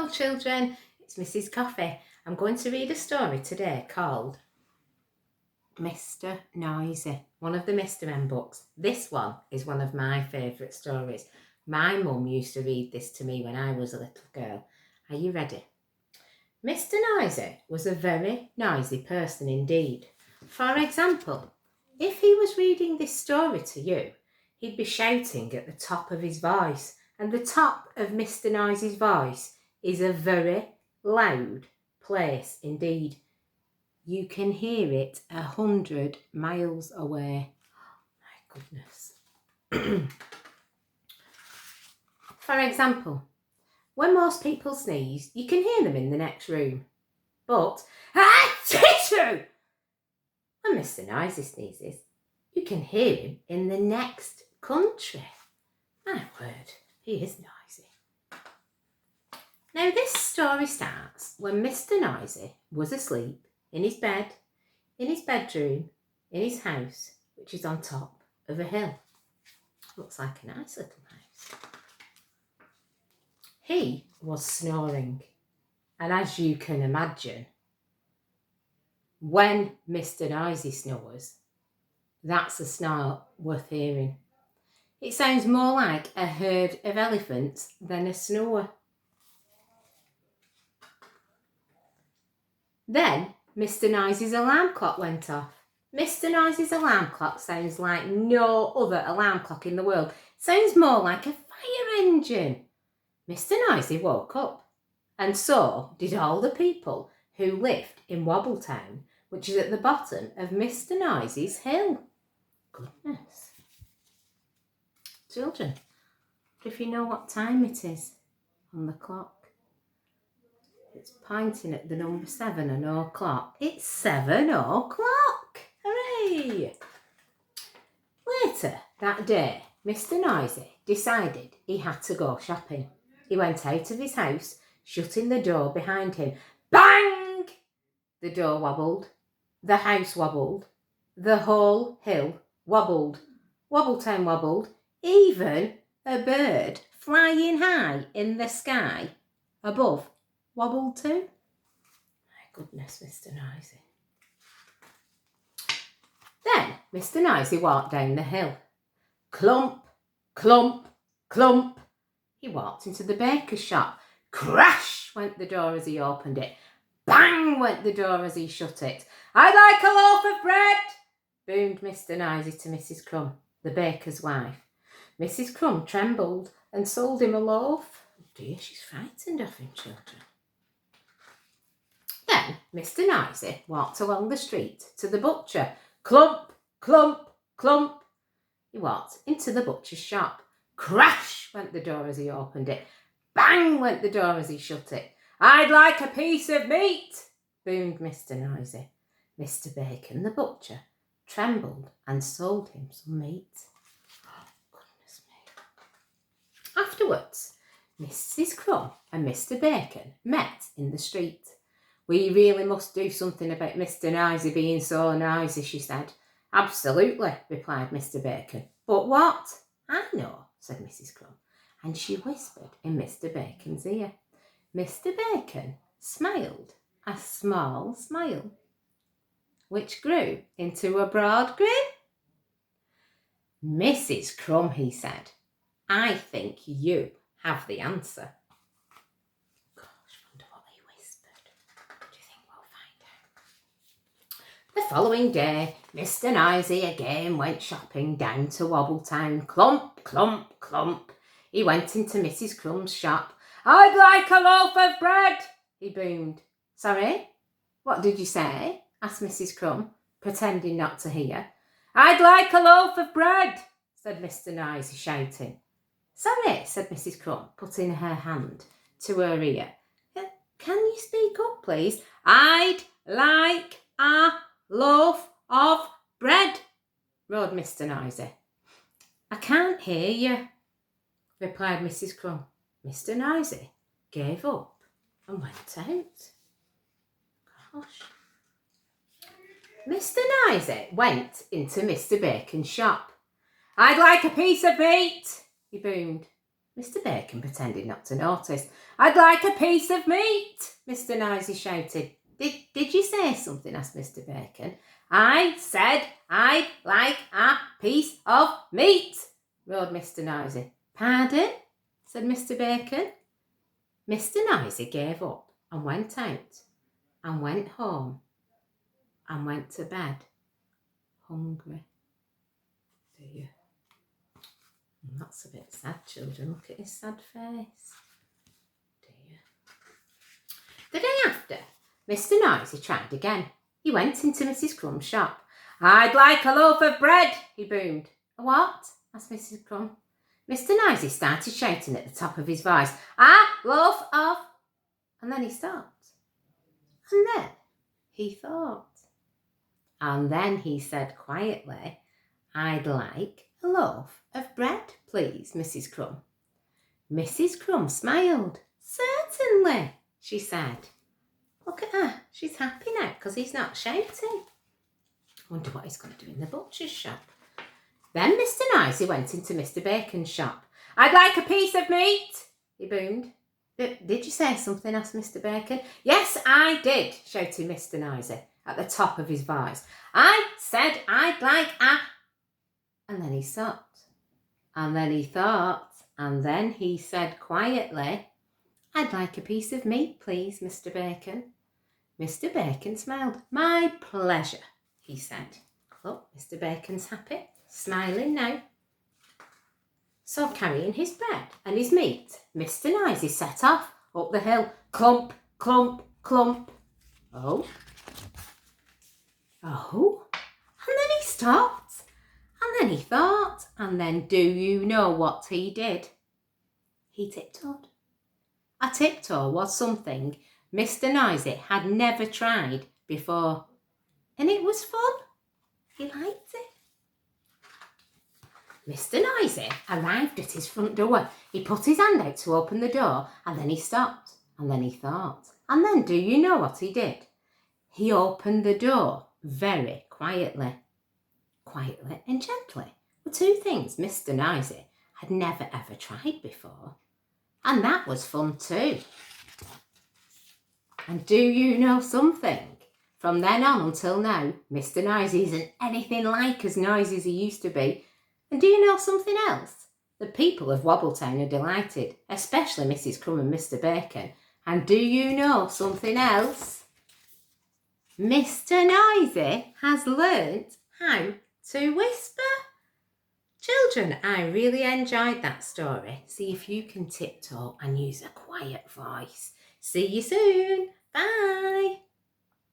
Hello children, it's Mrs Coffey. I'm going to read a story today called Mr Noisy, one of the Mr M books. This one is one of my favourite stories. My mum used to read this to me when I was a little girl. Are you ready? Mr Noisy was a very noisy person indeed. For example, if he was reading this story to you, he'd be shouting at the top of his voice, and the top of Mr Noisy's voice is a very loud place indeed. You can hear it 100 miles away. Oh, my goodness. For example, when most people sneeze, you can hear them in the next room. But, achoo! When Mr Noisy sneezes, you can hear him in the next country. My word, he is noisy. Now this story starts when Mr Noisy was asleep in his bed, in his bedroom, in his house, which is on top of a hill. Looks like a nice little house. He was snoring, and as you can imagine, when Mr Noisy snores, that's a snore worth hearing. It sounds more like a herd of elephants than a snore. Then Mr Noisy's alarm clock went off. Mr Noisy's alarm clock sounds like no other alarm clock in the world. It sounds more like a fire engine. Mr Noisy woke up, and so did all the people who lived in Wobbletown, which is at the bottom of Mr Noisy's hill. Goodness. Children, if you know what time it is on the clock, it's pointing at the number 7 and o'clock. It's 7 o'clock. Hooray! Later that day, Mr Noisy decided he had to go shopping. He went out of his house, shutting the door behind him. Bang! The door wobbled. The house wobbled. The whole hill wobbled. Wobbletown wobbled. Even a bird flying high in the sky above wobbled too. My goodness, Mr Noisy. Then Mr Noisy walked down the hill. Clump, clump, clump. He walked into the baker's shop. Crash went the door as he opened it. Bang went the door as he shut it. I'd like a loaf of bread, boomed Mr Noisy to Mrs Crumb, the baker's wife. Mrs Crumb trembled and sold him a loaf. Oh dear, she's frightened of him, children. Then Mr Noisy walked along the street to the butcher. Clump, clump, clump. He walked into the butcher's shop. Crash went the door as he opened it. Bang went the door as he shut it. I'd like a piece of meat, boomed Mr Noisy. Mr Bacon, the butcher, trembled and sold him some meat. Oh, goodness me. Afterwards, Mrs Crumb and Mr Bacon met in the street. We really must do something about Mr Noisy being so noisy, she said. Absolutely, replied Mr Bacon. But what? I know, said Mrs Crumb, and she whispered in Mr Bacon's ear. Mr Bacon smiled a small smile, which grew into a broad grin. Mrs Crumb, he said, I think you have the answer. Gosh, wonder what he whispered. Do you think we'll find out? The following day, Mr Noisy again went shopping down to Wobbletown. Clump, clump, clump. He went into Mrs Crumb's shop. I'd like a loaf of bread, he boomed. Sorry? What did you say? Asked Mrs Crumb, pretending not to hear. I'd like a loaf of bread, said Mr Noisy, shouting. Sorry, said Mrs Crumb, putting her hand to her ear. Can you speak up, please? I'd like a loaf of bread, roared Mr Noisy. I can't hear you, replied Mrs Crumb. Mr Noisy gave up and went out. Gosh. Mr Noisy went into Mr Bacon's shop. I'd like a piece of meat, he boomed. Mr Bacon pretended not to notice. "I'd like a piece of meat," Mr Nicey shouted. Did you say something?" asked Mr Bacon. "I said I'd like a piece of meat," roared Mr Nicey. "Pardon?" said Mr Bacon. Mr Nicey gave up and went out and went home and went to bed hungry. Do you? That's a bit sad, children. Look at his sad face. Do you? The day after, Mr Nicey tried again. He went into Mrs Crumb's shop. "I'd like a loaf of bread," he boomed. "A what?" asked Mrs Crumb. Mr Nicey started shouting at the top of his voice, "A loaf of..." And then he stopped. And then he thought. And then he said quietly, "I'd like a loaf of bread, please, Mrs Crumb." Mrs Crumb smiled. "Certainly," she said. Look at her. She's happy now because he's not shouting. I wonder what he's going to do in the butcher's shop. Then Mr Nicey went into Mr Bacon's shop. "I'd like a piece of meat," he boomed. Did you say something?" asked Mr Bacon. "Yes, I did," shouted Mr Nicey at the top of his voice. "I said I'd like a..." And then he stopped. And then he thought. And then he said quietly, "I'd like a piece of meat, please, Mr Bacon." Mr Bacon smiled. "My pleasure," he said. Look, Mr Bacon's happy, smiling now. So carrying his bread and his meat, Mr Nicey set off up the hill. Clump, clump, clump. Oh. And then he stopped. And then he thought. And then do you know what he did? He tiptoed. A tiptoe was something Mr Nicey had never tried before. And it was fun. He liked it. Mr Nicey arrived at his front door. He put his hand out to open the door and then he stopped and then he thought. And then do you know what he did? He opened the door very quietly. Quietly and gently were two things Mr Nicey had never ever tried before. And that was fun too. And do you know something? From then on until now, Mr Nicey isn't anything like as noisy as he used to be. And do you know something else? The people of Wobbletown are delighted, especially Mrs Crumb and Mr Bacon. And do you know something else? Mr Nicey has learnt how to whisper. Children, I really enjoyed that story. See if you can tiptoe and use a quiet voice. See you soon. Bye.